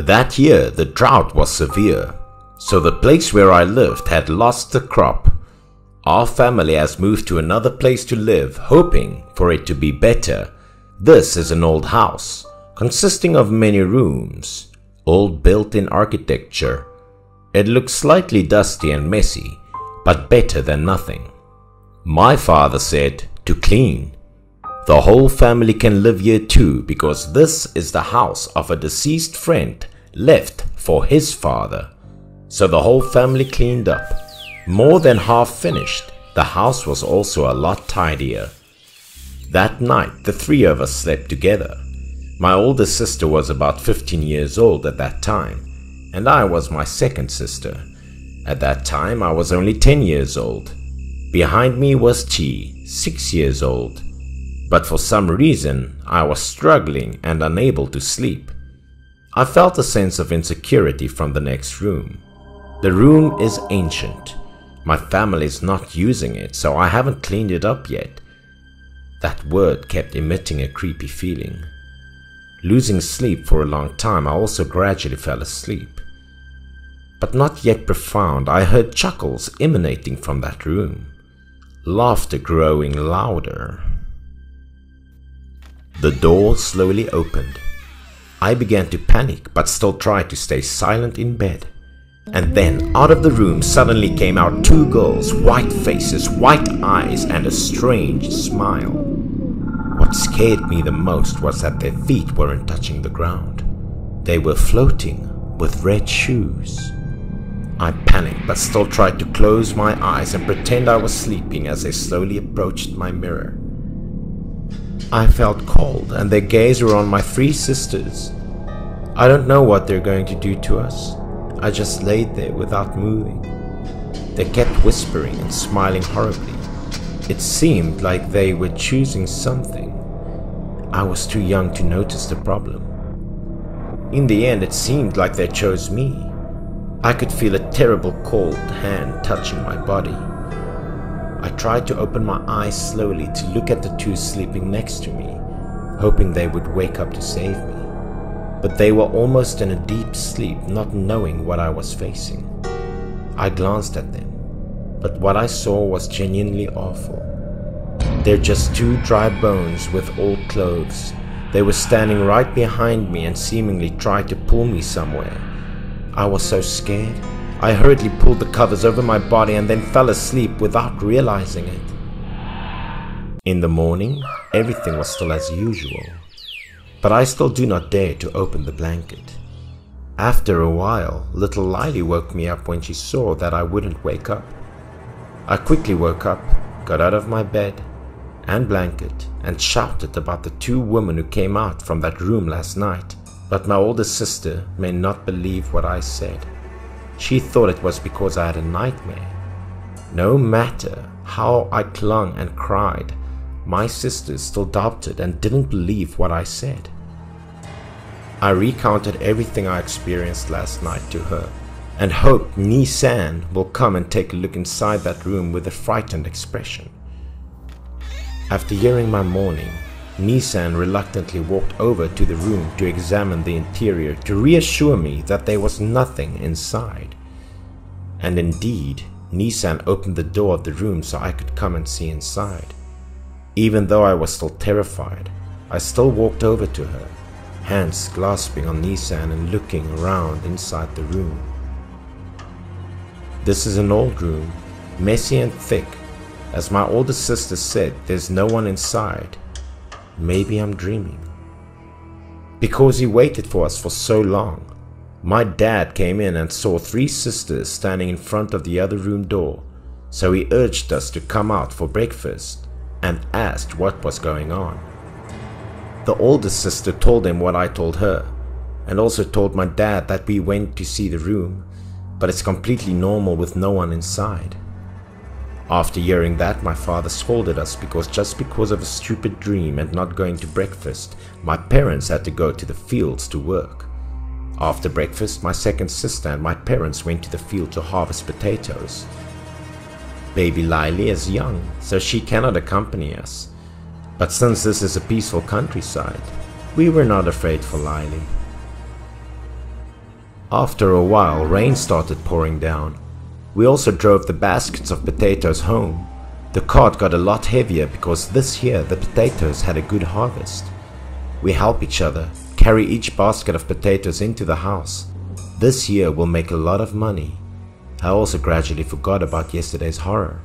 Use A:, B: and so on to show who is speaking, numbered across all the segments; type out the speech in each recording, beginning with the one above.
A: That year the drought was severe, so the place where I lived had lost the crop. Our family has moved to another place to live, hoping for it to be better. This is an old house, consisting of many rooms, old built-in architecture. It looks slightly dusty and messy, but better than nothing. My father said to clean. The whole family can live here too, because this is the house of a deceased friend left for his father. So the whole family cleaned up. More than half finished, the house was also a lot tidier. That night, the three of us slept together. My older sister was about 15 years old at that time, and I was my second sister. At that time, I was only 10 years old. Behind me was Chi, 6 years old. But for some reason, I was struggling and unable to sleep. I felt a sense of insecurity from the next room. The room is ancient. My family is not using it, so I haven't cleaned it up yet. That word kept emitting a creepy feeling. Losing sleep for a long time, I also gradually fell asleep. But not yet profound, I heard chuckles emanating from that room. Laughter growing louder. The door slowly opened. I began to panic, but still tried to stay silent in bed. And then, out of the room suddenly came out two girls, white faces, white eyes, and a strange smile. What scared me the most was that their feet weren't touching the ground. They were floating with red shoes. I panicked, but still tried to close my eyes and pretend I was sleeping as they slowly approached my mirror. I felt cold, and their gaze were on my three sisters. I don't know what they're going to do to us. I just laid there without moving. They kept whispering and smiling horribly. It seemed like they were choosing something. I was too young to notice the problem. In the end, it seemed like they chose me. I could feel a terrible cold hand touching my body. I tried to open my eyes slowly to look at the two sleeping next to me, hoping they would wake up to save me. But they were almost in a deep sleep, not knowing what I was facing. I glanced at them, but what I saw was genuinely awful. They're just two dry bones with old clothes. They were standing right behind me and seemingly tried to pull me somewhere. I was so scared. I hurriedly pulled the covers over my body and then fell asleep without realizing it. In the morning, everything was still as usual, but I still do not dare to open the blanket. After a while, little Lily woke me up when she saw that I wouldn't wake up. I quickly woke up, got out of my bed and blanket, and shouted about the two women who came out from that room last night. But my older sister may not believe what I said. She thought it was because I had a nightmare. No matter how I clung and cried, my sisters still doubted and didn't believe what I said. I recounted everything I experienced last night to her and hoped Nissan will come and take a look inside that room with a frightened expression. After hearing my mourning, Nissan reluctantly walked over to the room to examine the interior to reassure me that there was nothing inside. And indeed, Nissan opened the door of the room so I could come and see inside. Even though I was still terrified, I still walked over to her, hands clasping on Nissan and looking around inside the room. This is an old room, messy and thick. As my older sister said, there's no one inside. Maybe I'm dreaming. Because he waited for us for so long, my dad came in and saw three sisters standing in front of the other room door, so he urged us to come out for breakfast and asked what was going on. The oldest sister told him what I told her, and also told my dad that we went to see the room, but it's completely normal with no one inside. After hearing that, my father scolded us because just because of a stupid dream and not going to breakfast, my parents had to go to the fields to work. After breakfast, my second sister and my parents went to the field to harvest potatoes. Baby Lily is young, so she cannot accompany us. But since this is a peaceful countryside, we were not afraid for Lily. After a while, rain started pouring down. We also drove the baskets of potatoes home. The cart got a lot heavier because this year the potatoes had a good harvest. We help each other carry each basket of potatoes into the house. This year we'll make a lot of money. I also gradually forgot about yesterday's horror.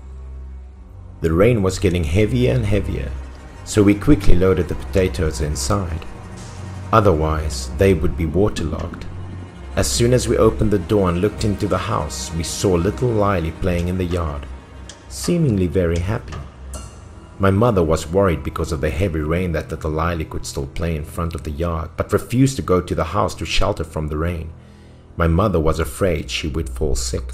A: The rain was getting heavier and heavier, so we quickly loaded the potatoes inside. Otherwise, they would be waterlogged. As soon as we opened the door and looked into the house, we saw little Lily playing in the yard, seemingly very happy. My mother was worried because of the heavy rain that little Lily could still play in front of the yard, but refused to go to the house to shelter from the rain. My mother was afraid she would fall sick.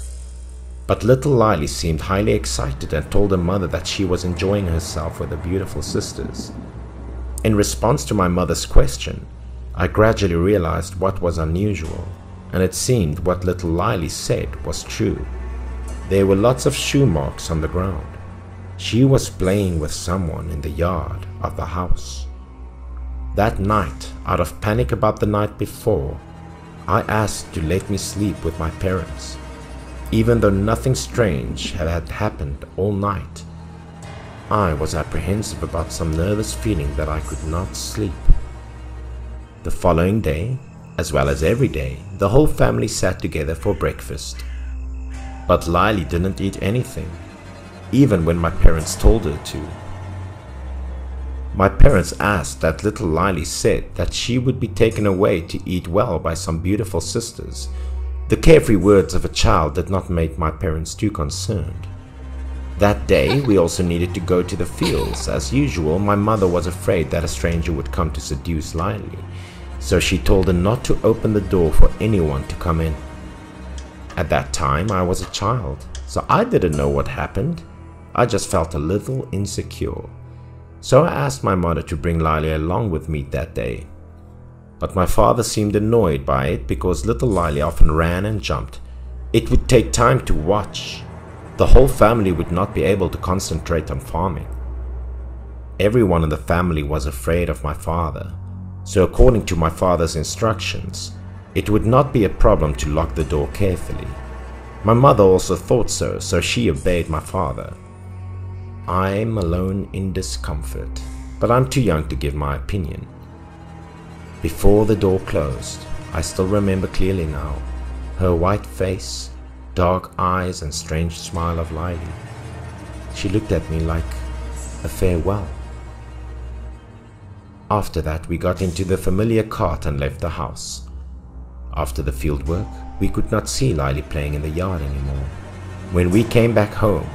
A: But little Lily seemed highly excited and told her mother that she was enjoying herself with her beautiful sisters. In response to my mother's question, I gradually realized what was unusual, and it seemed what little Lily said was true. There were lots of shoe marks on the ground. She was playing with someone in the yard of the house. That night, out of panic about the night before, I asked to let me sleep with my parents. Even though nothing strange had happened all night, I was apprehensive about some nervous feeling that I could not sleep. The following day, as well as every day, the whole family sat together for breakfast. But Lily didn't eat anything, even when my parents told her to. My parents asked that little Lily said that she would be taken away to eat well by some beautiful sisters. The carefree words of a child did not make my parents too concerned. That day we also needed to go to the fields. As usual, my mother was afraid that a stranger would come to seduce Lily, so she told her not to open the door for anyone to come in. At that time I was a child, so I didn't know what happened. I just felt a little insecure. So I asked my mother to bring Lily along with me that day. But my father seemed annoyed by it because little Lily often ran and jumped. It would take time to watch. The whole family would not be able to concentrate on farming. Everyone in the family was afraid of my father, so according to my father's instructions, it would not be a problem to lock the door carefully. My mother also thought so, so she obeyed my father. I'm alone in discomfort, but I'm too young to give my opinion. Before the door closed, I still remember clearly now, her white face, dark eyes and strange smile of Lily. She looked at me like a farewell. After that we got into the familiar cart and left the house. After the field work, we could not see Lily playing in the yard anymore. When we came back home,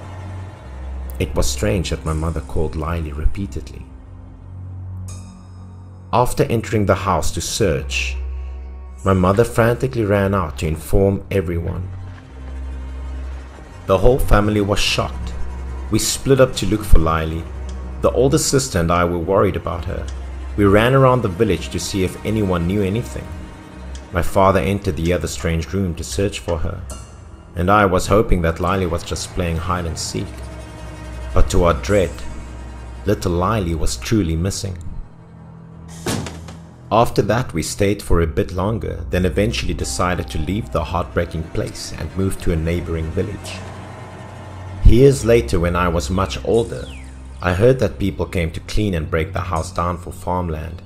A: it was strange that my mother called Lily repeatedly. After entering the house to search, my mother frantically ran out to inform everyone. The whole family was shocked. We split up to look for Lily. The older sister and I were worried about her. We ran around the village to see if anyone knew anything. My father entered the other strange room to search for her, and I was hoping that Lily was just playing hide and seek. But to our dread, little Lily was truly missing. After that we stayed for a bit longer, then eventually decided to leave the heartbreaking place and move to a neighboring village. Years later, when I was much older, I heard that people came to clean and break the house down for farmland.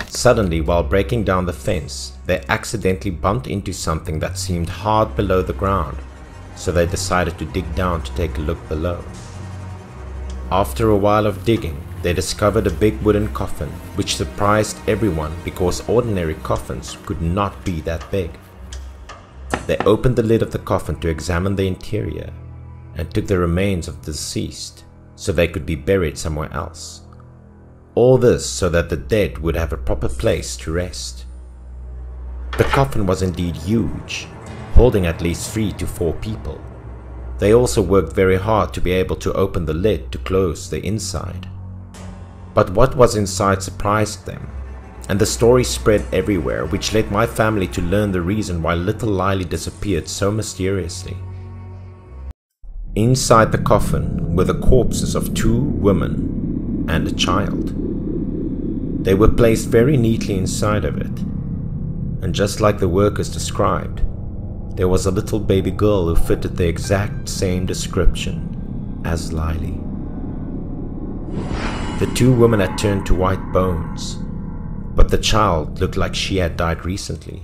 A: Suddenly, while breaking down the fence, they accidentally bumped into something that seemed hard below the ground, so they decided to dig down to take a look below. After a while of digging, they discovered a big wooden coffin, which surprised everyone because ordinary coffins could not be that big. They opened the lid of the coffin to examine the interior and took the remains of the deceased so they could be buried somewhere else. All this so that the dead would have a proper place to rest. The coffin was indeed huge, holding at least 3 to 4 people. They also worked very hard to be able to open the lid to close the inside. But what was inside surprised them, and the story spread everywhere, which led my family to learn the reason why little Lily disappeared so mysteriously. Inside the coffin were the corpses of 2 women and a child. They were placed very neatly inside of it. and just like the workers described, there was a little baby girl who fitted the exact same description as Lily. The two women had turned to white bones, but the child looked like she had died recently.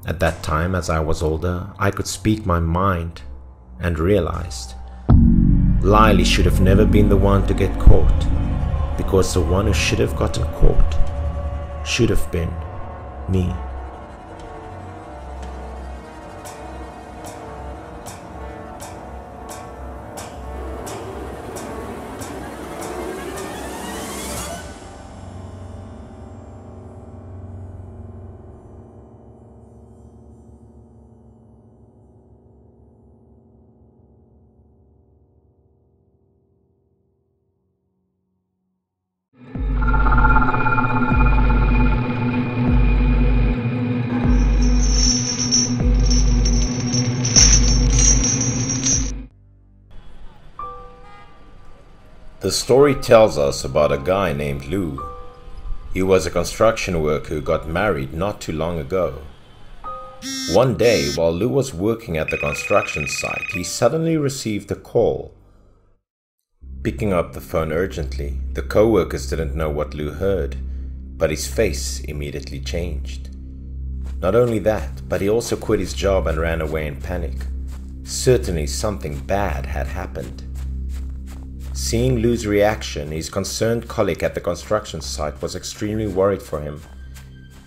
A: At that time, as I was older, I could speak my mind and realized Lily should have never been the one to get caught, because the one who should have gotten caught should have been me. The story tells us about a guy named Lou. He was a construction worker who got married not too long ago. One day, while Lou was working at the construction site, he suddenly received a call. Picking up the phone urgently, the co-workers didn't know what Lou heard, but his face immediately changed. Not only that, but he also quit his job and ran away in panic. Certainly something bad had happened. Seeing Lou's reaction, his concerned colleague at the construction site was extremely worried for him.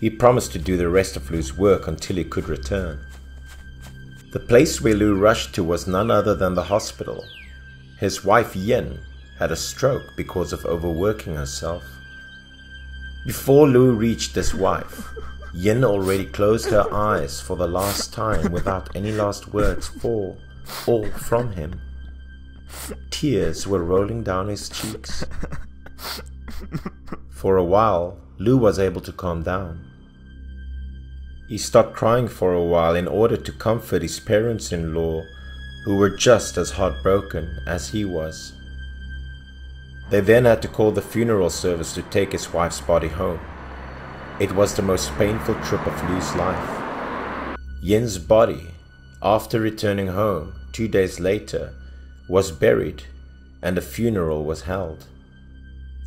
A: He promised to do the rest of Lou's work until he could return. The place where Lou rushed to was none other than the hospital. His wife Yin had a stroke because of overworking herself. Before Lou reached his wife, Yin already closed her eyes for the last time without any last words for or from him. Tears were rolling down his cheeks. For a while, Lou was able to calm down. He stopped crying for a while in order to comfort his parents-in-law, who were just as heartbroken as he was. They then had to call the funeral service to take his wife's body home. It was the most painful trip of Lou's life. Yin's body, after returning home 2 days later, was buried and a funeral was held.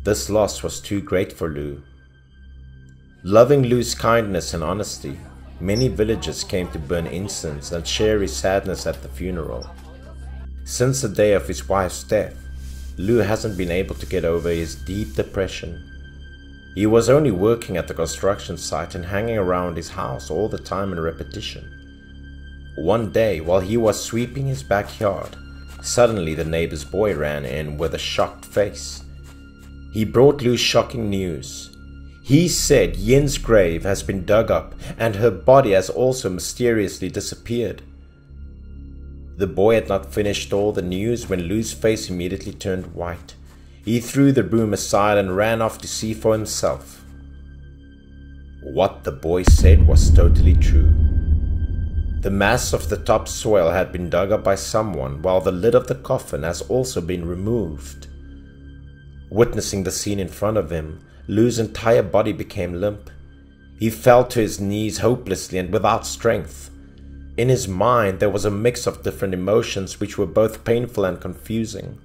A: This loss was too great for Lou. Loving Lou's kindness and honesty, many villagers came to burn incense and share his sadness at the funeral. Since the day of his wife's death, Lou hasn't been able to get over his deep depression. He was only working at the construction site and hanging around his house all the time in repetition. One day, while he was sweeping his backyard, suddenly the neighbor's boy ran in with a shocked face. He brought Lou shocking news. He said Yin's grave has been dug up and her body has also mysteriously disappeared. The boy had not finished all the news when Lou's face immediately turned white. He threw the broom aside and ran off to see for himself. What the boy said was totally true. The mass of the topsoil had been dug up by someone, while the lid of the coffin has also been removed. Witnessing the scene in front of him, Lou's entire body became limp. He fell to his knees hopelessly and without strength. In his mind, there was a mix of different emotions which were both painful and confusing.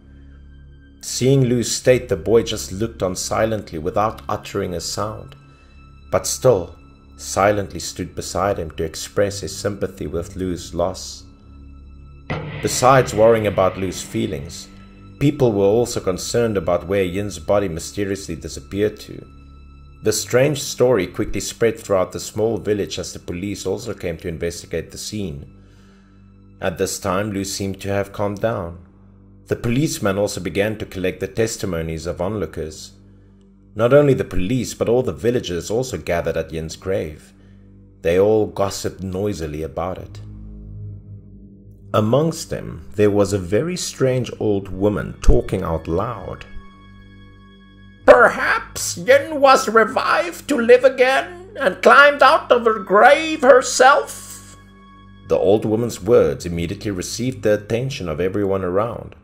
A: Seeing Lou's state, the boy just looked on silently without uttering a sound, but still silently stood beside him to express his sympathy with Lou's loss. Besides worrying about Lou's feelings, people were also concerned about where Yin's body mysteriously disappeared to. The strange story quickly spread throughout the small village as the police also came to investigate the scene. At this time, Lou seemed to have calmed down. The policemen also began to collect the testimonies of onlookers. Not only the police, but all the villagers also gathered at Yin's grave. They all gossiped noisily about it. Amongst them, there was a very strange old woman talking out loud.
B: Perhaps Yin was revived to live again and climbed out of her grave herself.
A: The old woman's words immediately received the attention of everyone around.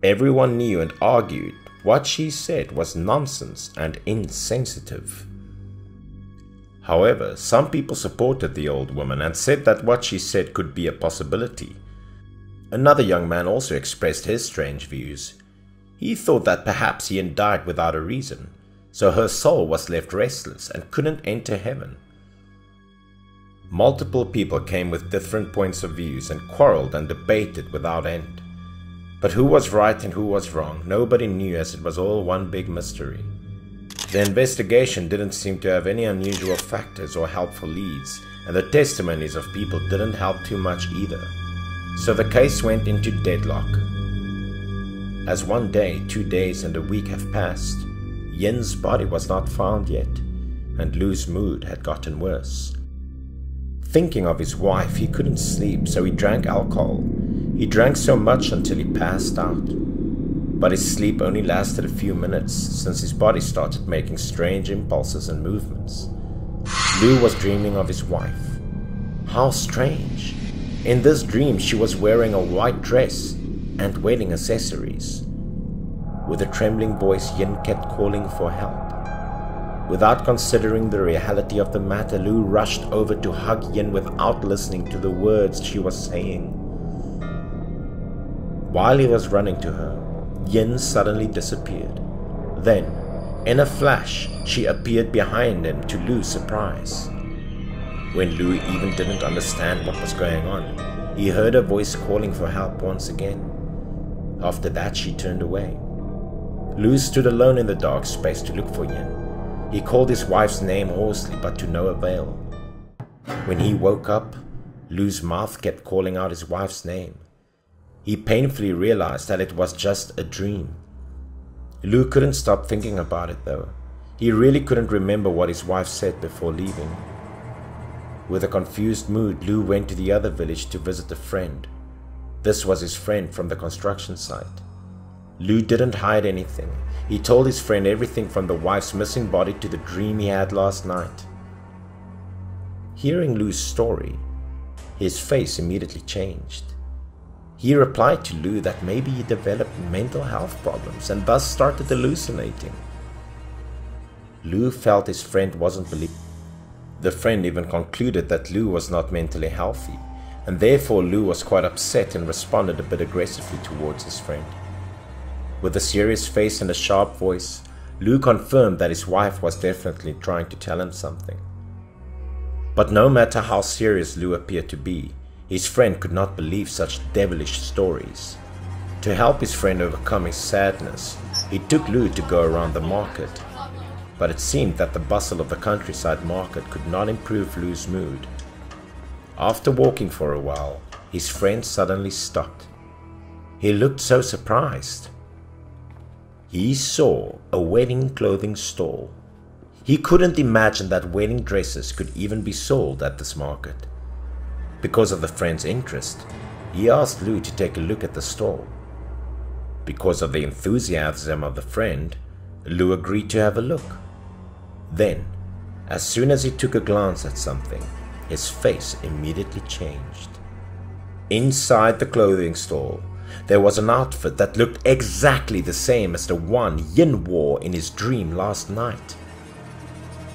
A: Everyone knew and argued what she said was nonsense and insensitive. However, some people supported the old woman and said that what she said could be a possibility. Another young man also expressed his strange views. He thought that perhaps Yin died without a reason, so her soul was left restless and couldn't enter heaven. Multiple people came with different points of views and quarreled and debated without end. But who was right and who was wrong, nobody knew, as it was all one big mystery. The investigation didn't seem to have any unusual factors or helpful leads, and the testimonies of people didn't help too much either. So the case went into deadlock. As 1 day, 2 days and a week have passed, Yin's body was not found yet, and Lu's mood had gotten worse. Thinking of his wife, he couldn't sleep, so he drank alcohol. He drank so much until he passed out. But his sleep only lasted a few minutes, since his body started making strange impulses and movements. Lu was dreaming of his wife. How strange! In this dream she was wearing a white dress and wedding accessories. With a trembling voice, Yin kept calling for help. Without considering the reality of the matter, Lu rushed over to hug Yin without listening to the words she was saying. While he was running to her, Yin suddenly disappeared. Then, in a flash, she appeared behind him to Lu's surprise. When Lu even didn't understand what was going on, he heard her voice calling for help once again. After that, she turned away. Lu stood alone in the dark space to look for Yin. He called his wife's name hoarsely, but to no avail. When he woke up, Lu's mouth kept calling out his wife's name. He painfully realized that it was just a dream. Lu couldn't stop thinking about it though. He really couldn't remember what his wife said before leaving. With a confused mood, Lu went to the other village to visit a friend. This was his friend from the construction site. Lu didn't hide anything. He told his friend everything from the wife's missing body to the dream he had last night. Hearing Lu's story, his face immediately changed. He replied to Lu that maybe he developed mental health problems and thus started hallucinating. Lu felt his friend wasn't believing. The friend even concluded that Lu was not mentally healthy, and therefore Lu was quite upset and responded a bit aggressively towards his friend. With a serious face and a sharp voice, Lu confirmed that his wife was definitely trying to tell him something. But no matter how serious Lu appeared to be, his friend could not believe such devilish stories. To help his friend overcome his sadness, he took Lu to go around the market. But it seemed that the bustle of the countryside market could not improve Lu's mood. After walking for a while, his friend suddenly stopped. He looked so surprised. He saw a wedding clothing stall. He couldn't imagine that wedding dresses could even be sold at this market. Because of the friend's interest, he asked Lu to take a look at the stall. Because of the enthusiasm of the friend, Lu agreed to have a look. Then, as soon as he took a glance at something, his face immediately changed. Inside the clothing stall, there was an outfit that looked exactly the same as the one Yin wore in his dream last night.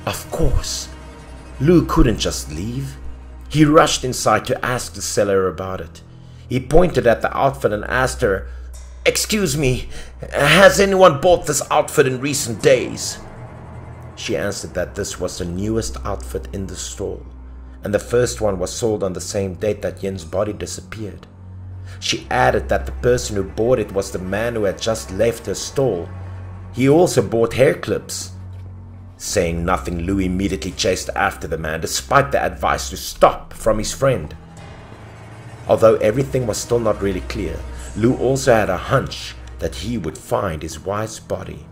A: Of course, Lu couldn't just leave. He rushed inside to ask the seller about it. He pointed at the outfit and asked her, "Excuse me, has anyone bought this outfit in recent days?" She answered that this was the newest outfit in the stall, and the first one was sold on the same date that Yin's body disappeared. She added that the person who bought it was the man who had just left her stall. He also bought hair clips. Saying nothing, Lu immediately chased after the man despite the advice to stop from his friend. Although everything was still not really clear, Lu also had a hunch that he would find his wife's body.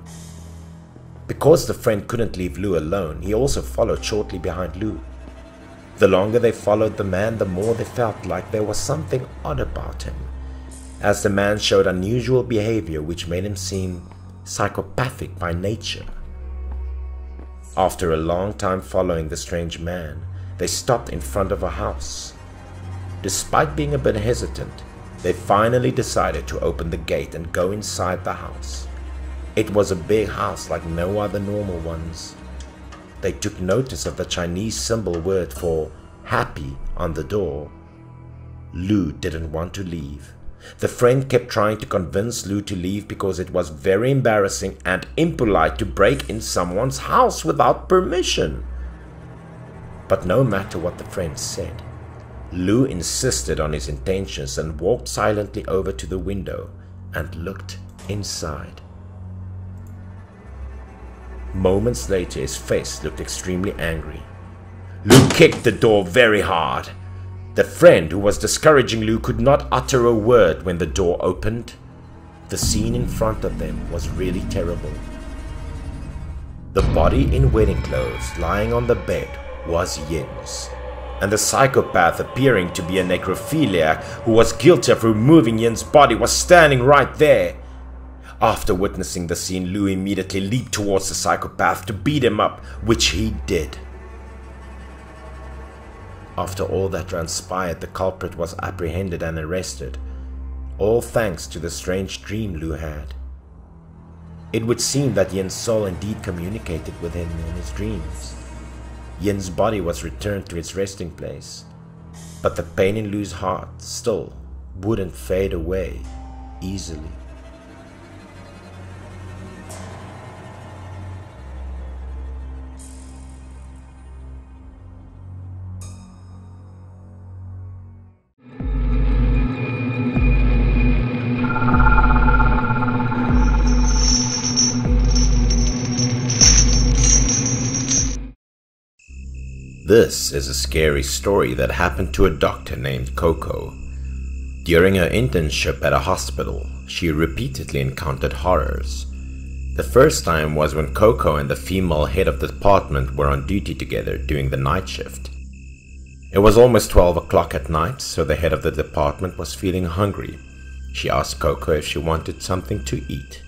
A: Because the friend couldn't leave Lu alone, he also followed shortly behind Lu. The longer they followed the man, the more they felt like there was something odd about him, as the man showed unusual behavior which made him seem psychopathic by nature. After a long time following the strange man, they stopped in front of a house. Despite being a bit hesitant, they finally decided to open the gate and go inside the house. It was a big house like no other normal ones. they took notice of the Chinese symbol word for happy on the door. Lou didn't want to leave. The friend kept trying to convince Lou to leave because it was very embarrassing and impolite to break in someone's house without permission. But no matter what the friend said, Lou insisted on his intentions and walked silently over to the window and looked inside. Moments later, his face looked extremely angry. Lou kicked the door very hard. The friend who was discouraging Lou could not utter a word when the door opened. The scene in front of them was really terrible. The body in wedding clothes lying on the bed was Yin's, and the psychopath appearing to be a necrophiliac who was guilty of removing Yin's body was standing right there. After witnessing the scene, Lou immediately leaped towards the psychopath to beat him up, which he did. After all that transpired, the culprit was apprehended and arrested, all thanks to the strange dream Lou had. It would seem that Yin's soul indeed communicated with him in his dreams. Yin's body was returned to its resting place, but the pain in Lou's heart still wouldn't fade away easily. This is a scary story that happened to a doctor named Coco. During her internship at a hospital, she repeatedly encountered horrors. The first time was when Coco and the female head of the department were on duty together during the night shift. It was almost 12 o'clock at night, so the head of the department was feeling hungry. She asked Coco if she wanted something to eat.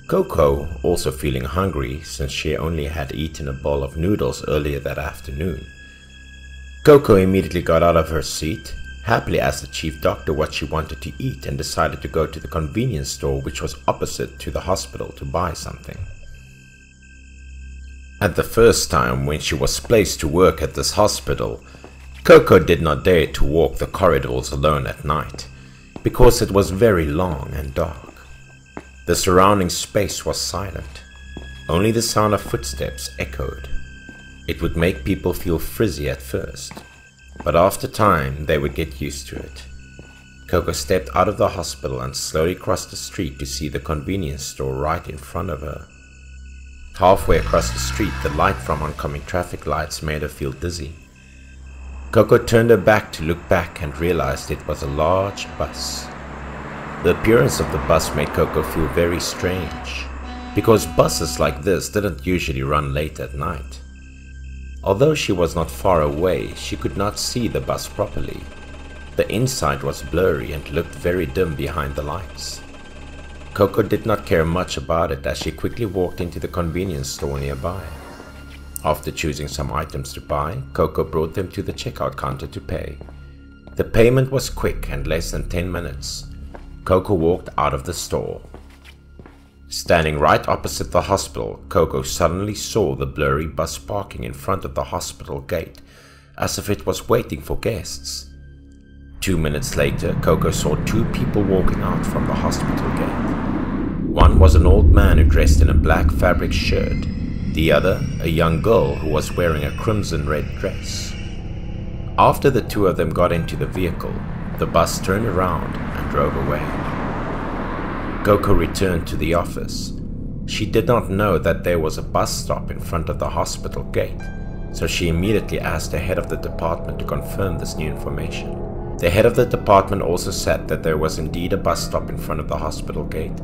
A: Coco, also feeling hungry since she only had eaten a bowl of noodles earlier that afternoon. Coco immediately got out of her seat, happily asked the chief doctor what she wanted to eat, and decided to go to the convenience store which was opposite to the hospital to buy something. At the first time when she was placed to work at this hospital, Coco did not dare to walk the corridors alone at night, because it was very long and dark. The surrounding space was silent. Only the sound of footsteps echoed. It would make people feel frizzy at first, but after time they would get used to it. Coco stepped out of the hospital and slowly crossed the street to see the convenience store right in front of her. Halfway across the street, the light from oncoming traffic lights made her feel dizzy. Coco turned her back to look back and realized it was a large bus. The appearance of the bus made Coco feel very strange, because buses like this didn't usually run late at night. Although she was not far away, she could not see the bus properly. The inside was blurry and looked very dim behind the lights. Coco did not care much about it as she quickly walked into the convenience store nearby. After choosing some items to buy, Coco brought them to the checkout counter to pay. The payment was quick and less than 10 minutes. Coco walked out of the store. Standing right opposite the hospital, Coco suddenly saw the blurry bus parking in front of the hospital gate, as if it was waiting for guests. 2 minutes later, Coco saw two people walking out from the hospital gate. One was an old man who dressed in a black fabric shirt, the other a young girl who was wearing a crimson-red dress. After the two of them got into the vehicle, the bus turned around and drove away. Coco returned to the office. She did not know that there was a bus stop in front of the hospital gate, so she immediately asked the head of the department to confirm this new information. The head of the department also said that there was indeed a bus stop in front of the hospital gate,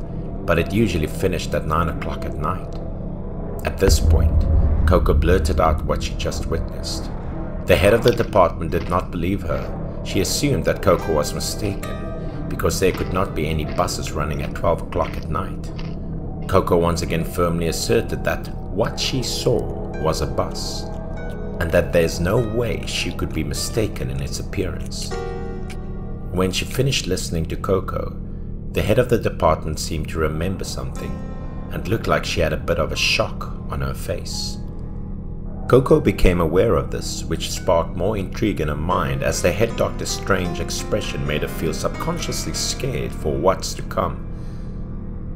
A: but it usually finished at 9 o'clock at night. At this point, Coco blurted out what she just witnessed. The head of the department did not believe her. She assumed that Coco was mistaken, because there could not be any buses running at 12 o'clock at night. Coco once again firmly asserted that what she saw was a bus, and that there's no way she could be mistaken in its appearance. When she finished listening to Coco, the head of the department seemed to remember something, and looked like she had a bit of a shock on her face. Coco became aware of this, which sparked more intrigue in her mind as the head doctor's strange expression made her feel subconsciously scared for what's to come.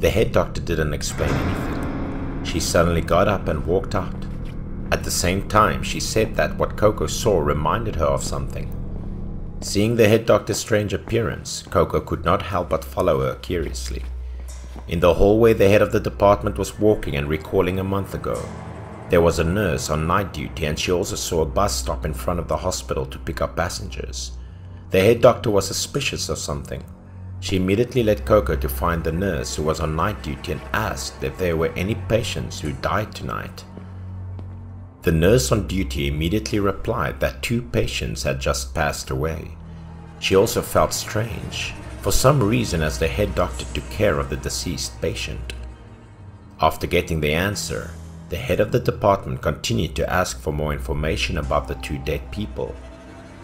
A: The head doctor didn't explain anything. She suddenly got up and walked out. At the same time, she said that what Coco saw reminded her of something. Seeing the head doctor's strange appearance, Coco could not help but follow her curiously. In the hallway, the head of the department was walking and recalling a month ago. There was a nurse on night duty, and she also saw a bus stop in front of the hospital to pick up passengers. The head doctor was suspicious of something. She immediately led Coco to find the nurse who was on night duty and asked if there were any patients who died tonight. The nurse on duty immediately replied that 2 patients had just passed away. She also felt strange, for some reason, as the head doctor took care of the deceased patient. After getting the answer, the head of the department continued to ask for more information about the 2 dead people.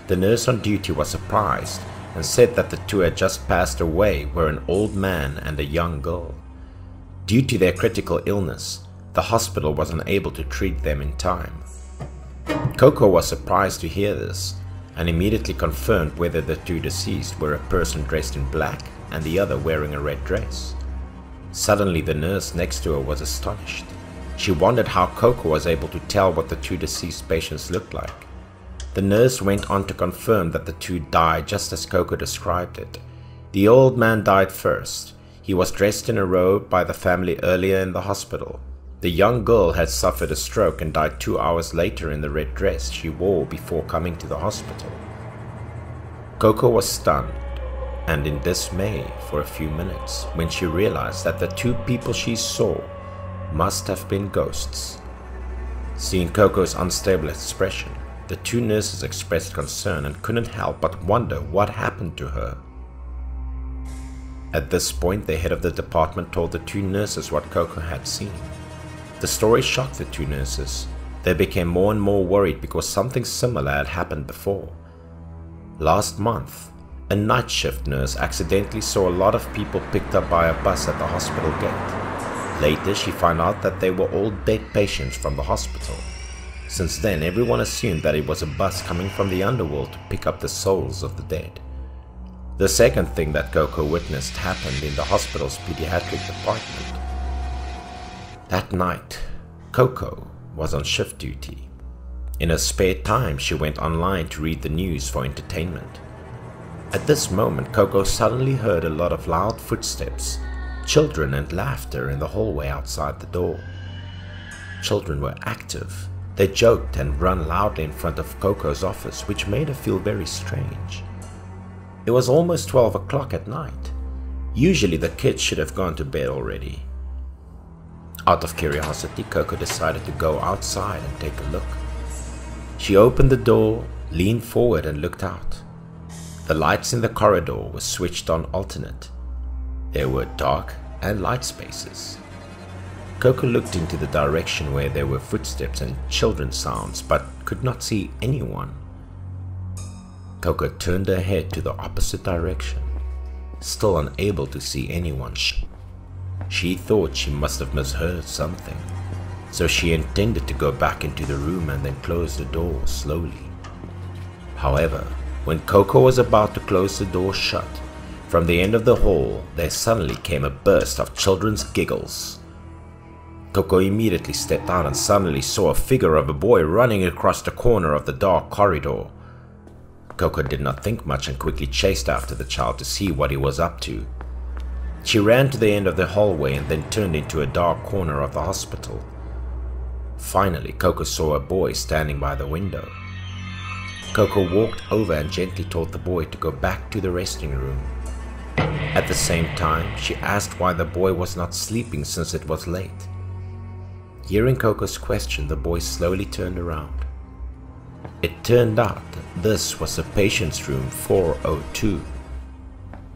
A: The nurse on duty was surprised and said that the 2 had just passed away were an old man and a young girl. Due to their critical illness, the hospital was unable to treat them in time. Coco was surprised to hear this and immediately confirmed whether the 2 deceased were a person dressed in black and the other wearing a red dress. Suddenly, the nurse next to her was astonished. She wondered how Coco was able to tell what the 2 deceased patients looked like. The nurse went on to confirm that the 2 died just as Coco described it. The old man died first. He was dressed in a robe by the family earlier in the hospital. The young girl had suffered a stroke and died 2 hours later in the red dress she wore before coming to the hospital. Coco was stunned and in dismay for a few minutes when she realized that the 2 people she saw must have been ghosts. Seeing Coco's unstable expression, the 2 nurses expressed concern and couldn't help but wonder what happened to her. At this point, the head of the department told the 2 nurses what Coco had seen. The story shocked the 2 nurses. They became more and more worried because something similar had happened before. Last month, a night shift nurse accidentally saw a lot of people picked up by a bus at the hospital gate. Later, she found out that they were all dead patients from the hospital. Since then, everyone assumed that it was a bus coming from the underworld to pick up the souls of the dead. The second thing that Coco witnessed happened in the hospital's pediatric department. That night, Coco was on shift duty. In her spare time, she went online to read the news for entertainment. At this moment, Coco suddenly heard a lot of loud footsteps, children and laughter in the hallway outside the door. Children were active. They joked and ran loudly in front of Coco's office, which made her feel very strange. It was almost 12 o'clock at night. Usually the kids should have gone to bed already. Out of curiosity, Coco decided to go outside and take a look. She opened the door, leaned forward and looked out. The lights in the corridor were switched on alternate. There were dark and light spaces. Coco looked into the direction where there were footsteps and children's sounds, but could not see anyone. Coco turned her head to the opposite direction, still unable to see anyone. She thought she must have misheard something, so she intended to go back into the room and then close the door slowly. However, when Coco was about to close the door shut, from the end of the hall there suddenly came a burst of children's giggles. Coco immediately stepped out and suddenly saw a figure of a boy running across the corner of the dark corridor. Coco did not think much and quickly chased after the child to see what he was up to. She ran to the end of the hallway and then turned into a dark corner of the hospital. Finally, Coco saw a boy standing by the window. Coco walked over and gently told the boy to go back to the resting room. At the same time, she asked why the boy was not sleeping since it was late. Hearing Coco's question, the boy slowly turned around. It turned out that this was the patient's room 402.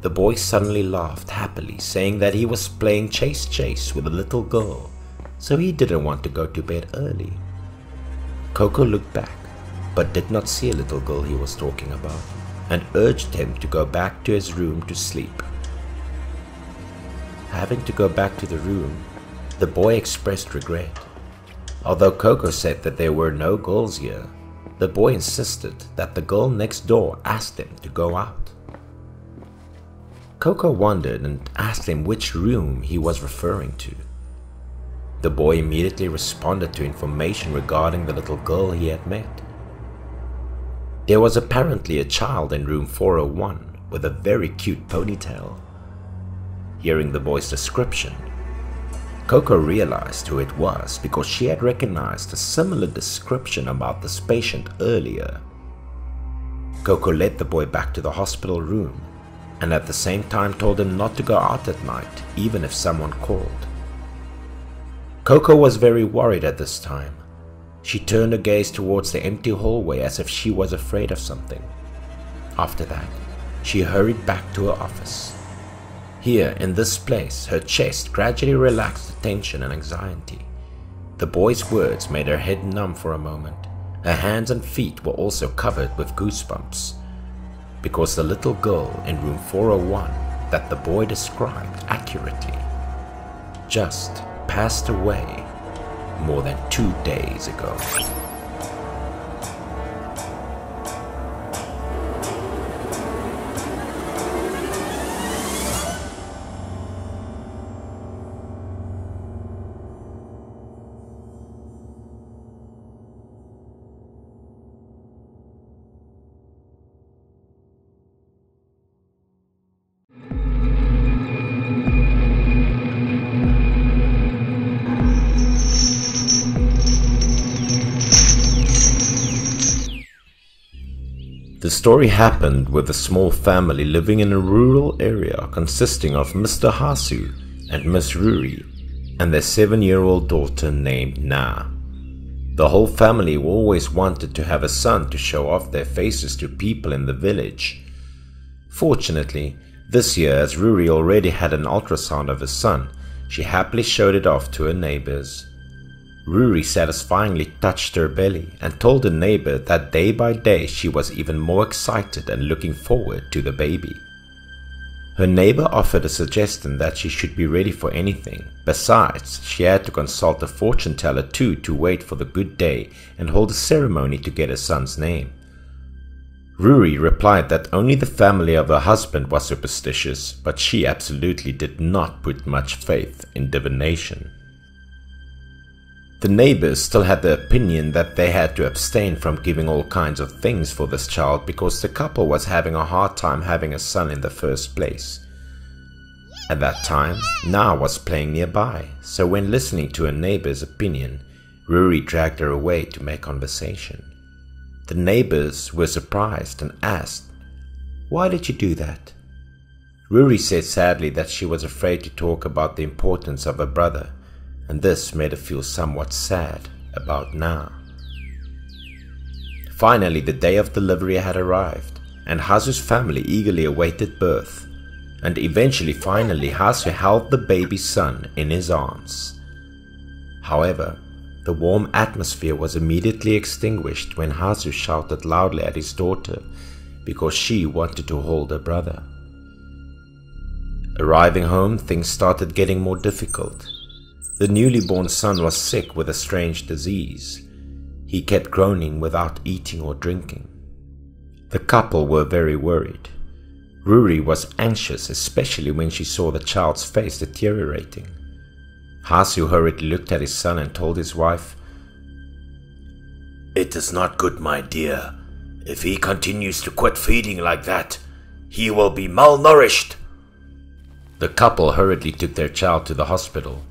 A: The boy suddenly laughed happily, saying that he was playing chase with a little girl, so he didn't want to go to bed early. Coco looked back, but did not see a little girl he was talking about, and urged him to go back to his room to sleep. Having to go back to the room, the boy expressed regret. Although Coco said that there were no girls here, the boy insisted that the girl next door asked him to go out. Coco wondered and asked him which room he was referring to. The boy immediately responded to information regarding the little girl he had met. There was apparently a child in room 401 with a very cute ponytail. Hearing the boy's description, Coco realized who it was because she had recognized a similar description about this patient earlier. Coco led the boy back to the hospital room and at the same time told him not to go out at night even if someone called. Coco was very worried at this time. She turned her gaze towards the empty hallway as if she was afraid of something. After that, she hurried back to her office. Here, in this place, her chest gradually relaxed the tension and anxiety. The boy's words made her head numb for a moment. Her hands and feet were also covered with goosebumps, because the little girl in room 401 that the boy described accurately just passed away more than 2 days ago. The story happened with a small family living in a rural area consisting of Mr. Hasu and Miss Ruri and their 7-year-old daughter named Na. The whole family always wanted to have a son to show off their faces to people in the village. Fortunately, this year as Ruri already had an ultrasound of her son, she happily showed it off to her neighbors. Ruri satisfyingly touched her belly and told her neighbor that day by day she was even more excited and looking forward to the baby. Her neighbor offered a suggestion that she should be ready for anything. Besides, she had to consult a fortune teller too to wait for the good day and hold a ceremony to get her son's name. Ruri replied that only the family of her husband was superstitious, but she absolutely did not put much faith in divination. The neighbors still had the opinion that they had to abstain from giving all kinds of things for this child because the couple was having a hard time having a son in the first place. At that time, Na was playing nearby, so when listening to her neighbor's opinion, Ruri dragged her away to make conversation. The neighbors were surprised and asked, "Why did you do that?" Ruri said sadly that she was afraid to talk about the importance of her brother, and this made her feel somewhat sad about Na. Finally, the day of delivery had arrived, and Hasu's family eagerly awaited birth, and eventually Hasu held the baby son in his arms. However, the warm atmosphere was immediately extinguished when Hasu shouted loudly at his daughter because she wanted to hold her brother. Arriving home, things started getting more difficult. The newly born son was sick with a strange disease. He kept groaning without eating or drinking. The couple were very worried. Ruri was anxious, especially when she saw the child's face deteriorating. Hasu hurriedly looked at his son and told his wife,
B: "It is not good, my dear. If he continues to quit feeding like that, he will be malnourished."
A: The couple hurriedly took their child to the hospital.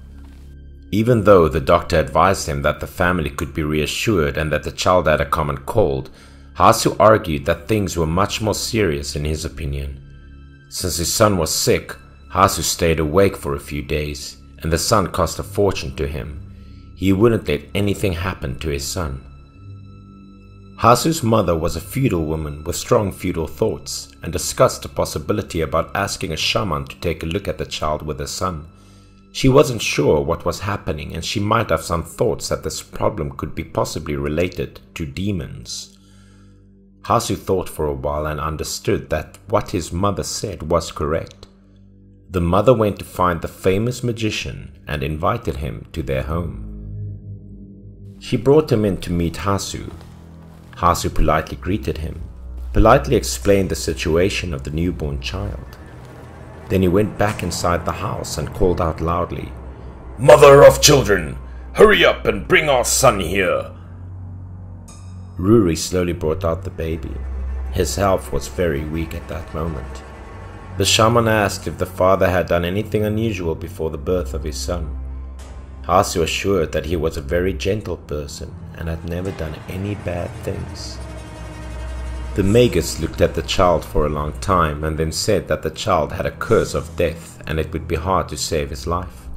A: Even though the doctor advised him that the family could be reassured and that the child had a common cold, Hasu argued that things were much more serious in his opinion. Since his son was sick, Hasu stayed awake for a few days, and the son cost a fortune to him. He wouldn't let anything happen to his son. Hasu's mother was a feudal woman with strong feudal thoughts and discussed the possibility about asking a shaman to take a look at the child with her son. She wasn't sure what was happening, and she might have some thoughts that this problem could be possibly related to demons. Hasu thought for a while and understood that what his mother said was correct. The mother went to find the famous magician and invited him to their home. She brought him in to meet Hasu. Hasu politely greeted him, politely explained the situation of the newborn child. Then he went back inside the house and called out loudly,
B: "Mother of children, hurry up and bring our son here."
A: Ruri slowly brought out the baby. His health was very weak at that moment. The shaman asked if the father had done anything unusual before the birth of his son. Hasu assured that he was a very gentle person and had never done any bad things. The Magus looked at the child for a long time and then said that the child had a curse of death and it would be hard to save his life.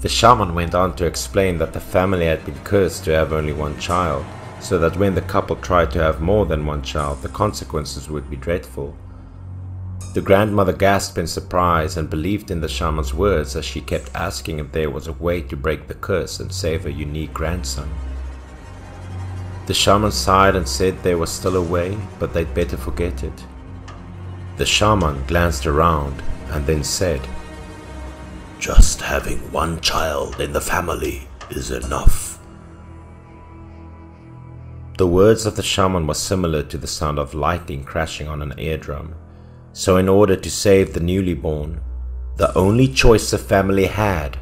A: The shaman went on to explain that the family had been cursed to have only one child, so that when the couple tried to have more than one child, the consequences would be dreadful. The grandmother gasped in surprise and believed in the shaman's words as she kept asking if there was a way to break the curse and save her unique grandson. The shaman sighed and said there was still a way, but they'd better forget it. The shaman glanced around and then said,
B: "Just having one child in the family is enough."
A: The words of the shaman were similar to the sound of lightning crashing on an eardrum. So in order to save the newly born, the only choice the family had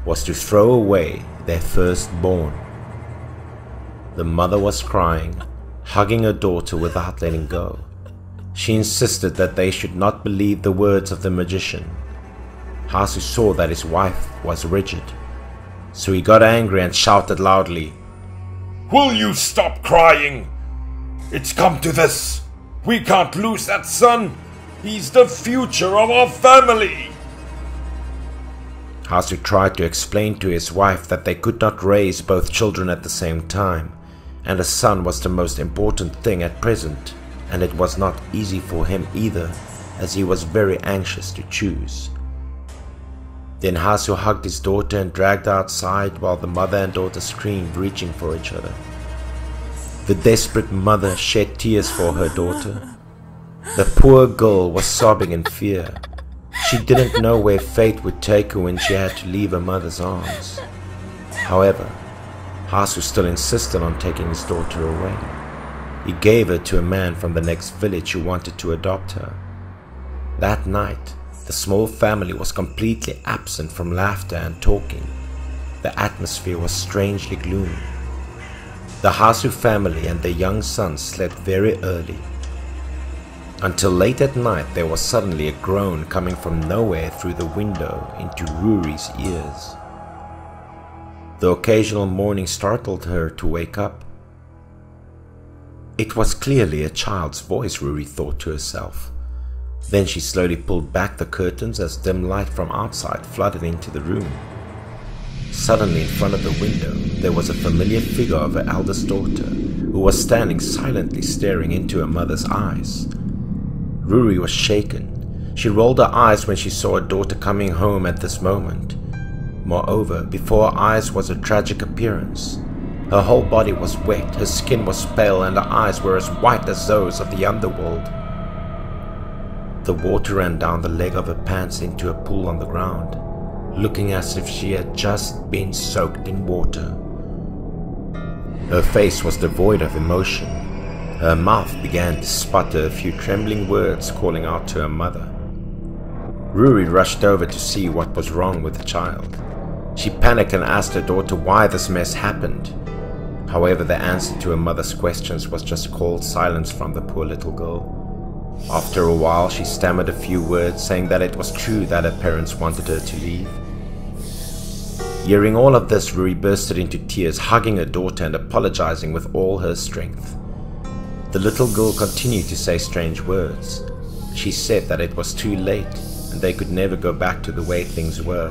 A: was to throw away their firstborn. The mother was crying, hugging her daughter without letting go. She insisted that they should not believe the words of the magician. Hasu saw that his wife was rigid, so he got angry and shouted loudly,
B: "Will you stop crying? It's come to this. We can't lose that son. He's the future of our family."
A: Hasu tried to explain to his wife that they could not raise both children at the same time, and a son was the most important thing at present, and it was not easy for him either, as he was very anxious to choose. Then Hasu hugged his daughter and dragged her outside while the mother and daughter screamed, reaching for each other. The desperate mother shed tears for her daughter. The poor girl was sobbing in fear. She didn't know where fate would take her when she had to leave her mother's arms. However, Hasu still insisted on taking his daughter away. He gave her to a man from the next village who wanted to adopt her. That night, the small family was completely absent from laughter and talking. The atmosphere was strangely gloomy. The Hasu family and their young son slept very early. Until late at night there was suddenly a groan coming from nowhere through the window into Ruri's ears. The occasional moaning startled her to wake up. It was clearly a child's voice, Ruri thought to herself. Then she slowly pulled back the curtains as dim light from outside flooded into the room. Suddenly in front of the window there was a familiar figure of her eldest daughter, who was standing silently staring into her mother's eyes. Ruri was shaken. She rolled her eyes when she saw her daughter coming home at this moment. Moreover, before her eyes was her tragic appearance. Her whole body was wet, her skin was pale, and her eyes were as white as those of the underworld. The water ran down the leg of her pants into a pool on the ground, looking as if she had just been soaked in water. Her face was devoid of emotion. Her mouth began to sputter a few trembling words calling out to her mother. Ruri rushed over to see what was wrong with the child. She panicked and asked her daughter why this mess happened. However, the answer to her mother's questions was just cold silence from the poor little girl. After a while, she stammered a few words, saying that it was true that her parents wanted her to leave. Hearing all of this, Ruri bursted into tears, hugging her daughter and apologizing with all her strength. The little girl continued to say strange words. She said that it was too late and they could never go back to the way things were.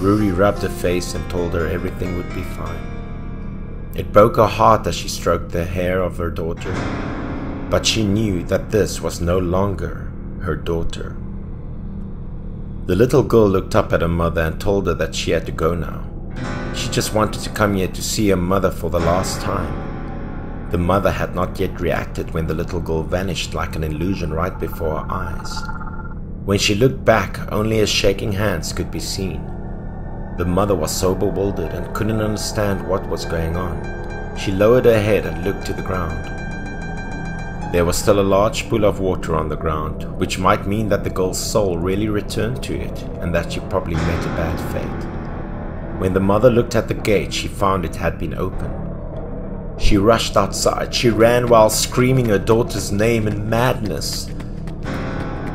A: Ruri rubbed her face and told her everything would be fine. It broke her heart as she stroked the hair of her daughter, but she knew that this was no longer her daughter. The little girl looked up at her mother and told her that she had to go now. She just wanted to come here to see her mother for the last time. The mother had not yet reacted when the little girl vanished like an illusion right before her eyes. When she looked back, only her shaking hands could be seen. The mother was so bewildered and couldn't understand what was going on. She lowered her head and looked to the ground. There was still a large pool of water on the ground, which might mean that the girl's soul really returned to it and that she probably met a bad fate. When the mother looked at the gate, she found it had been open. She rushed outside. She ran while screaming her daughter's name in madness.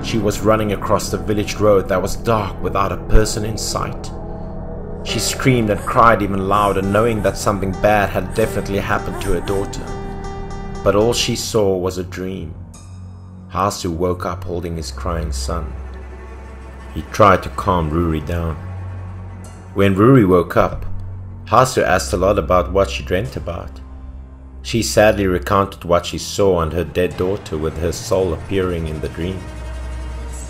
A: She was running across the village road that was dark without a person in sight. She screamed and cried even louder, knowing that something bad had definitely happened to her daughter. But all she saw was a dream. Hasu woke up holding his crying son. He tried to calm Ruri down. When Ruri woke up, Hasu asked a lot about what she dreamt about. She sadly recounted what she saw and her dead daughter with her soul appearing in the dream.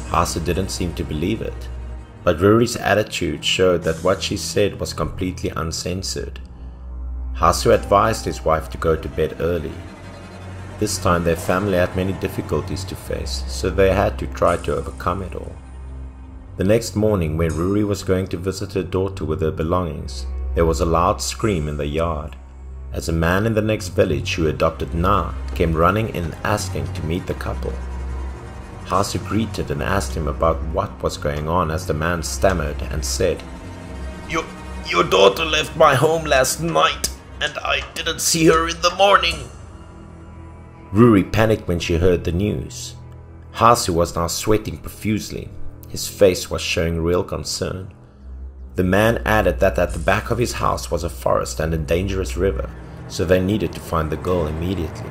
A: Hasu didn't seem to believe it, but Ruri's attitude showed that what she said was completely uncensored. Hasu advised his wife to go to bed early. This time their family had many difficulties to face, so they had to try to overcome it all. The next morning, when Ruri was going to visit her daughter with her belongings, there was a loud scream in the yard, as a man in the next village who adopted Na came running in asking to meet the couple. Hasu greeted and asked him about what was going on as the man stammered and said, Your daughter left my home last night and I didn't see her in the morning." Ruri panicked when she heard the news. Hasu was now sweating profusely. His face was showing real concern. The man added that at the back of his house was a forest and a dangerous river, so they needed to find the girl immediately.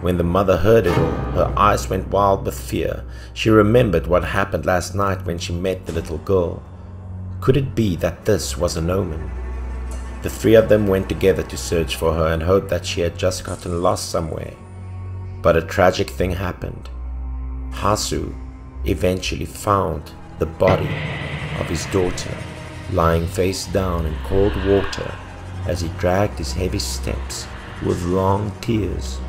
A: When the mother heard it all, her eyes went wild with fear. She remembered what happened last night when she met the little girl. Could it be that this was an omen? The three of them went together to search for her and hoped that she had just gotten lost somewhere. But a tragic thing happened. Hasu eventually found the body of his daughter lying face down in cold water as he dragged his heavy steps with long tears.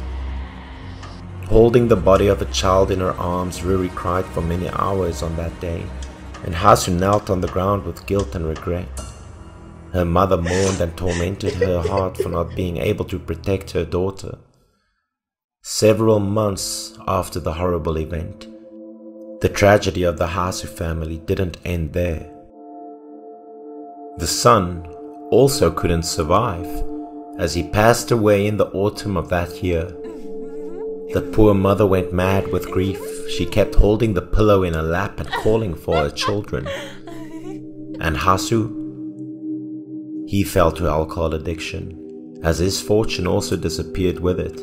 A: Holding the body of a child in her arms, Ruri cried for many hours on that day, and Hasu knelt on the ground with guilt and regret. Her mother mourned and tormented her heart for not being able to protect her daughter. Several months after the horrible event, the tragedy of the Hasu family didn't end there. The son also couldn't survive, as he passed away in the autumn of that year. The poor mother went mad with grief. She kept holding the pillow in her lap and calling for her children. And Hasu? He fell to alcohol addiction, as his fortune also disappeared with it.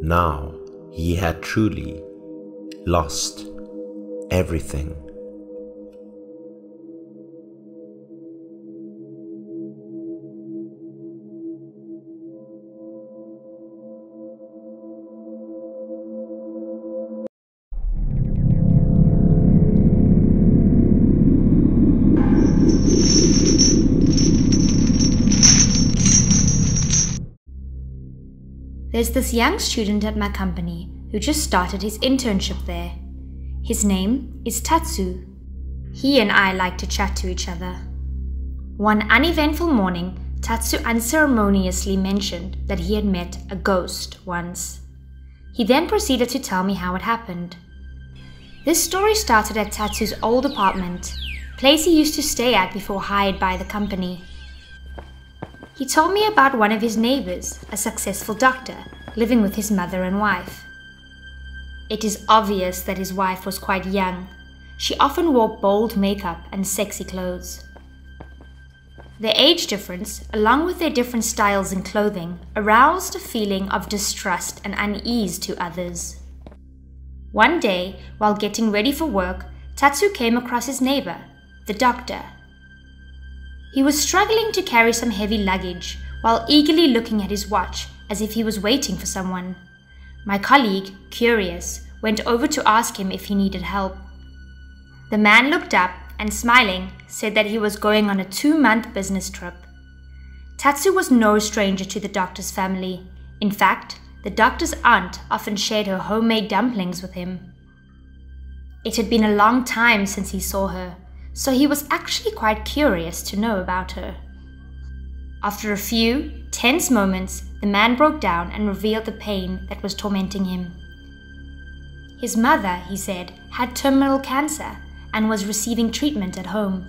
A: Now he had truly lost everything.
C: There's this young student at my company who just started his internship there. His name is Tatsu. He and I like to chat to each other. One uneventful morning, Tatsu unceremoniously mentioned that he had met a ghost once. He then proceeded to tell me how it happened. This story started at Tatsu's old apartment, place he used to stay at before hired by the company. He told me about one of his neighbors, a successful doctor, living with his mother and wife. It is obvious that his wife was quite young. She often wore bold makeup and sexy clothes. Their age difference, along with their different styles in clothing, aroused a feeling of distrust and unease to others. One day, while getting ready for work, Tatsu came across his neighbor, the doctor. He was struggling to carry some heavy luggage while eagerly looking at his watch as if he was waiting for someone. My colleague, curious, went over to ask him if he needed help. The man looked up and, smiling, said that he was going on a 2-month business trip. Tatsu was no stranger to the doctor's family. In fact, the doctor's aunt often shared her homemade dumplings with him. It had been a long time since he saw her, so he was actually quite curious to know about her. After a few tense moments, the man broke down and revealed the pain that was tormenting him. His mother, he said, had terminal cancer and was receiving treatment at home.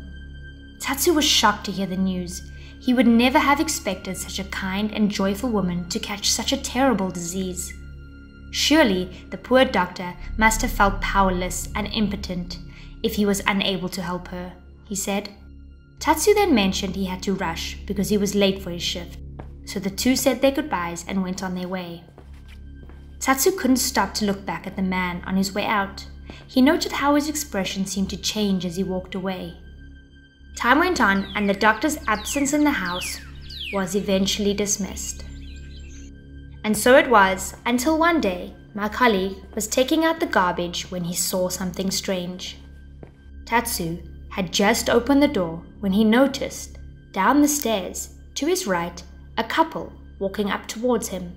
C: Tatsu was shocked to hear the news. He would never have expected such a kind and joyful woman to catch such a terrible disease. Surely the poor doctor must have felt powerless and impotent if he was unable to help her, he said. Tatsu then mentioned he had to rush because he was late for his shift, so the two said their goodbyes and went on their way. Tatsu couldn't stop to look back at the man on his way out. He noted how his expression seemed to change as he walked away. Time went on and the doctor's absence in the house was eventually dismissed. And so it was until one day my colleague was taking out the garbage when he saw something strange. Tatsu had just opened the door when he noticed, down the stairs, to his right, a couple walking up towards him.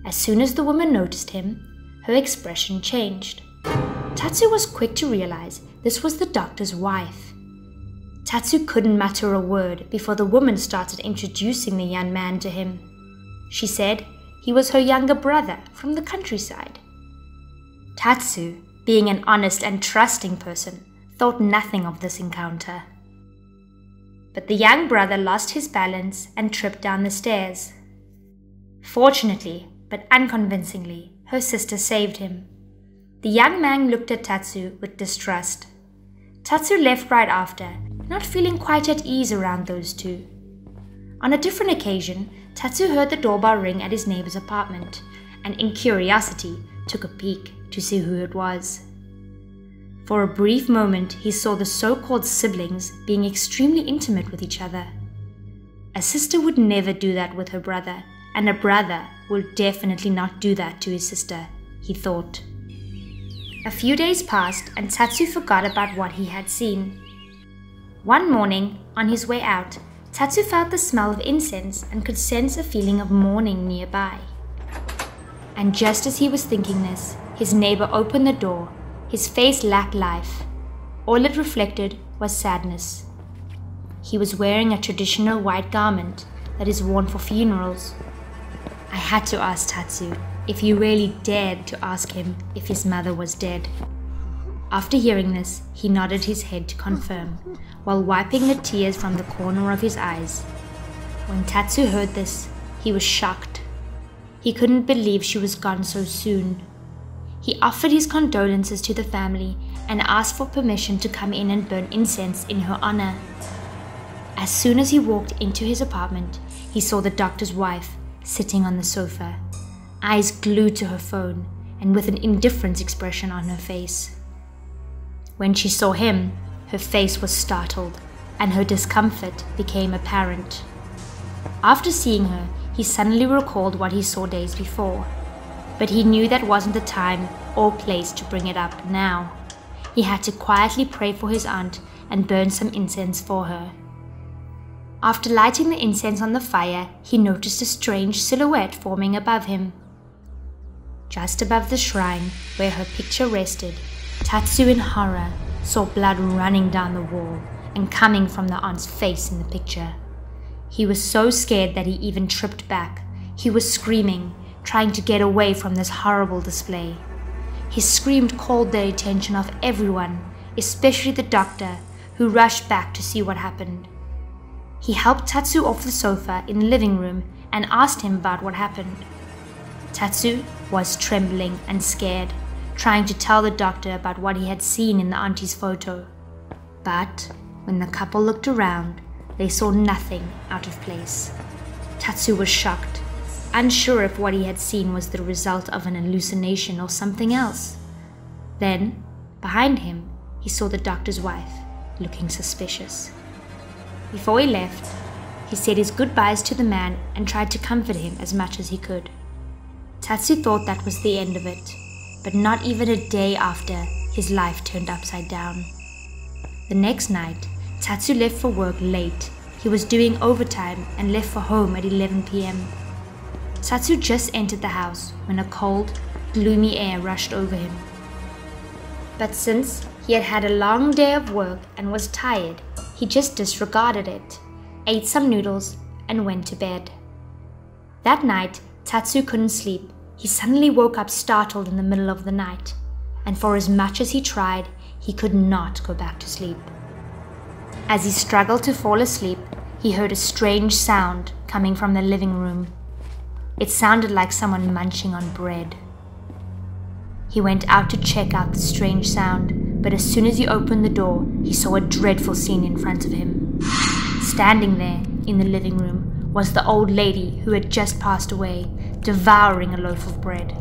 C: As soon as the woman noticed him, her expression changed. Tatsu was quick to realize this was the doctor's wife. Tatsu couldn't mutter a word before the woman started introducing the young man to him. She said he was her younger brother from the countryside. Tatsu, being an honest and trusting person, thought nothing of this encounter. But the young brother lost his balance and tripped down the stairs. Fortunately, but unconvincingly, her sister saved him. The young man looked at Tatsu with distrust. Tatsu left right after, not feeling quite at ease around those two. On a different occasion, Tatsu heard the doorbell ring at his neighbor's apartment, and in curiosity took a peek to see who it was. For a brief moment, he saw the so-called siblings being extremely intimate with each other. A sister would never do that with her brother, and a brother would definitely not do that to his sister, he thought. A few days passed and Tatsu forgot about what he had seen. One morning, on his way out, Tatsu felt the smell of incense and could sense a feeling of mourning nearby. And just as he was thinking this, his neighbor opened the door. His face lacked life. All it reflected was sadness. He was wearing a traditional white garment that is worn for funerals. I had to ask Tatsu if he really dared to ask him if his mother was dead. After hearing this, he nodded his head to confirm, while wiping the tears from the corner of his eyes. When Tatsu heard this, he was shocked. He couldn't believe she was gone so soon. He offered his condolences to the family and asked for permission to come in and burn incense in her honor. As soon as he walked into his apartment, he saw the doctor's wife sitting on the sofa, eyes glued to her phone and with an indifferent expression on her face. When she saw him, her face was startled and her discomfort became apparent. After seeing her, he suddenly recalled what he saw days before. But he knew that wasn't the time or place to bring it up now. He had to quietly pray for his aunt and burn some incense for her. After lighting the incense on the fire, he noticed a strange silhouette forming above him. Just above the shrine where her picture rested, Tatsu in horror saw blood running down the wall and coming from the aunt's face in the picture. He was so scared that he even tripped back. He was screaming, trying to get away from this horrible display. His scream called the attention of everyone, especially the doctor, who rushed back to see what happened. He helped Tatsu off the sofa in the living room and asked him about what happened. Tatsu was trembling and scared, trying to tell the doctor about what he had seen in the auntie's photo. But when the couple looked around, they saw nothing out of place. Tatsu was shocked, unsure if what he had seen was the result of an hallucination or something else. Then, behind him, he saw the doctor's wife, looking suspicious. Before he left, he said his goodbyes to the man and tried to comfort him as much as he could. Tatsu thought that was the end of it, but not even a day after, his life turned upside down. The next night, Tatsu left for work late. He was doing overtime and left for home at 11 p.m. Tatsu just entered the house when a cold, gloomy air rushed over him. But since He had had a long day of work and was tired. He just disregarded it, ate some noodles, and went to bed. That night, Tatsu couldn't sleep. He suddenly woke up startled in the middle of the night, and for as much as he tried, he could not go back to sleep. As he struggled to fall asleep, he heard a strange sound coming from the living room. It sounded like someone munching on bread. He went out to check out the strange sound, but as soon as he opened the door, he saw a dreadful scene in front of him. Standing there in the living room was the old lady who had just passed away, devouring a loaf of bread.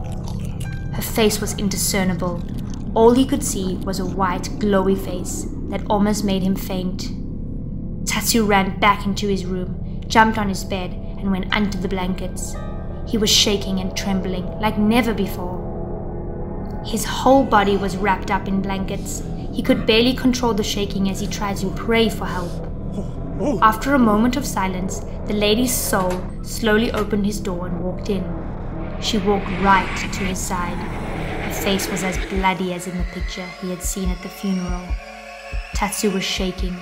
C: Her face was indiscernible. All he could see was a white, glowy face that almost made him faint. Tatsu ran back into his room, jumped on his bed, and went under the blankets. He was shaking and trembling like never before. His whole body was wrapped up in blankets. He could barely control the shaking as he tried to pray for help. After a moment of silence, the lady's soul slowly opened his door and walked in. She walked right to his side. Her face was as bloody as in the picture he had seen at the funeral. Tatsu was shaking,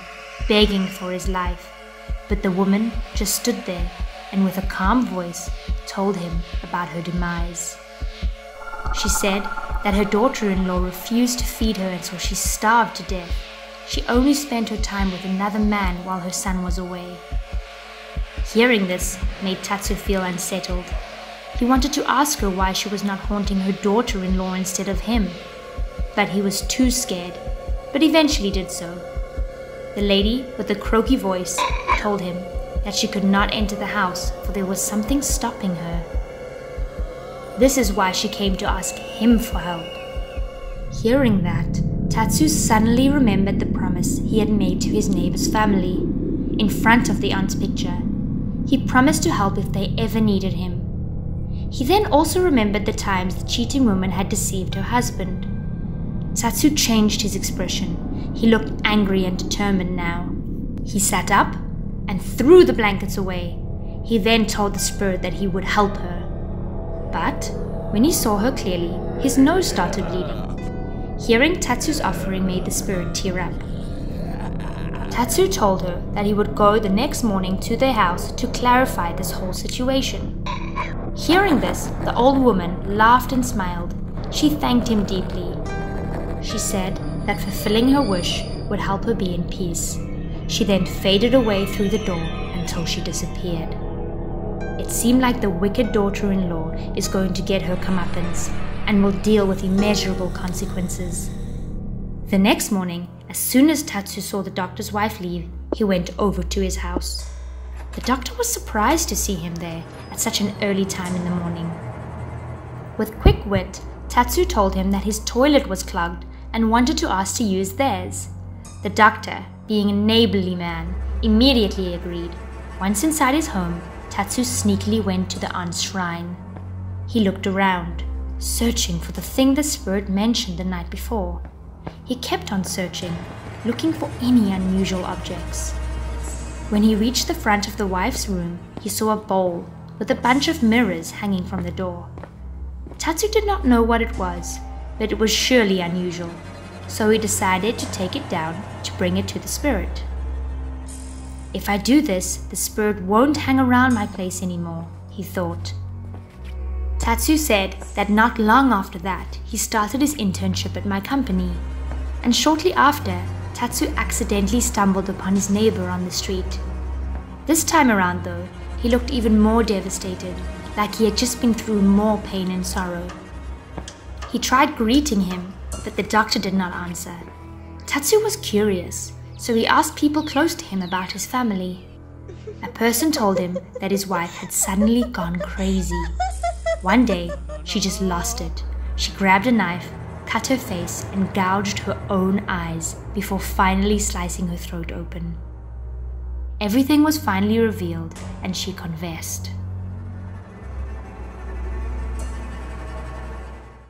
C: begging for his life, but the woman just stood there and with a calm voice told him about her demise. She said that her daughter-in-law refused to feed her and so she starved to death. She only spent her time with another man while her son was away. Hearing this made Tatsu feel unsettled. He wanted to ask her why she was not haunting her daughter-in-law instead of him, but he was too scared, but eventually did so. The lady with the croaky voice told him that she could not enter the house for there was something stopping her. This is why she came to ask him for help. Hearing that, Tatsu suddenly remembered the promise he had made to his neighbor's family in front of the aunt's picture. He promised to help if they ever needed him. He then also remembered the times the cheating woman had deceived her husband. Tatsu changed his expression. He looked angry and determined now. He sat up and threw the blankets away. He then told the spirit that he would help her. But when he saw her clearly, his nose started bleeding. Hearing Tatsu's offering made the spirit tear up. Tatsu told her that he would go the next morning to their house to clarify this whole situation. Hearing this, the old woman laughed and smiled. She thanked him deeply. She said that fulfilling her wish would help her be in peace. She then faded away through the door until she disappeared. It seemed like the wicked daughter-in-law is going to get her comeuppance and will deal with immeasurable consequences. The next morning, as soon as Tatsu saw the doctor's wife leave, he went over to his house. The doctor was surprised to see him there at such an early time in the morning. With quick wit, Tatsu told him that his toilet was clogged and wanted to ask to use theirs. The doctor, being a neighborly man, immediately agreed. Once inside his home, Tatsu sneakily went to the aunt's shrine. He looked around, searching for the thing the spirit mentioned the night before. He kept on searching, looking for any unusual objects. When he reached the front of the wife's room, he saw a bowl with a bunch of mirrors hanging from the door. Tatsu did not know what it was, but it was surely unusual, so he decided to take it down to bring it to the spirit. If I do this, the spirit won't hang around my place anymore, he thought. Tatsu said that not long after that, he started his internship at my company, and shortly after, Tatsu accidentally stumbled upon his neighbor on the street. This time around though, he looked even more devastated, like he had just been through more pain and sorrow. He tried greeting him, but the doctor did not answer. Tatsu was curious, so he asked people close to him about his family. A person told him that his wife had suddenly gone crazy. One day, she just lost it. She grabbed a knife, cut her face, and gouged her own eyes before finally slicing her throat open. Everything was finally revealed, and she confessed.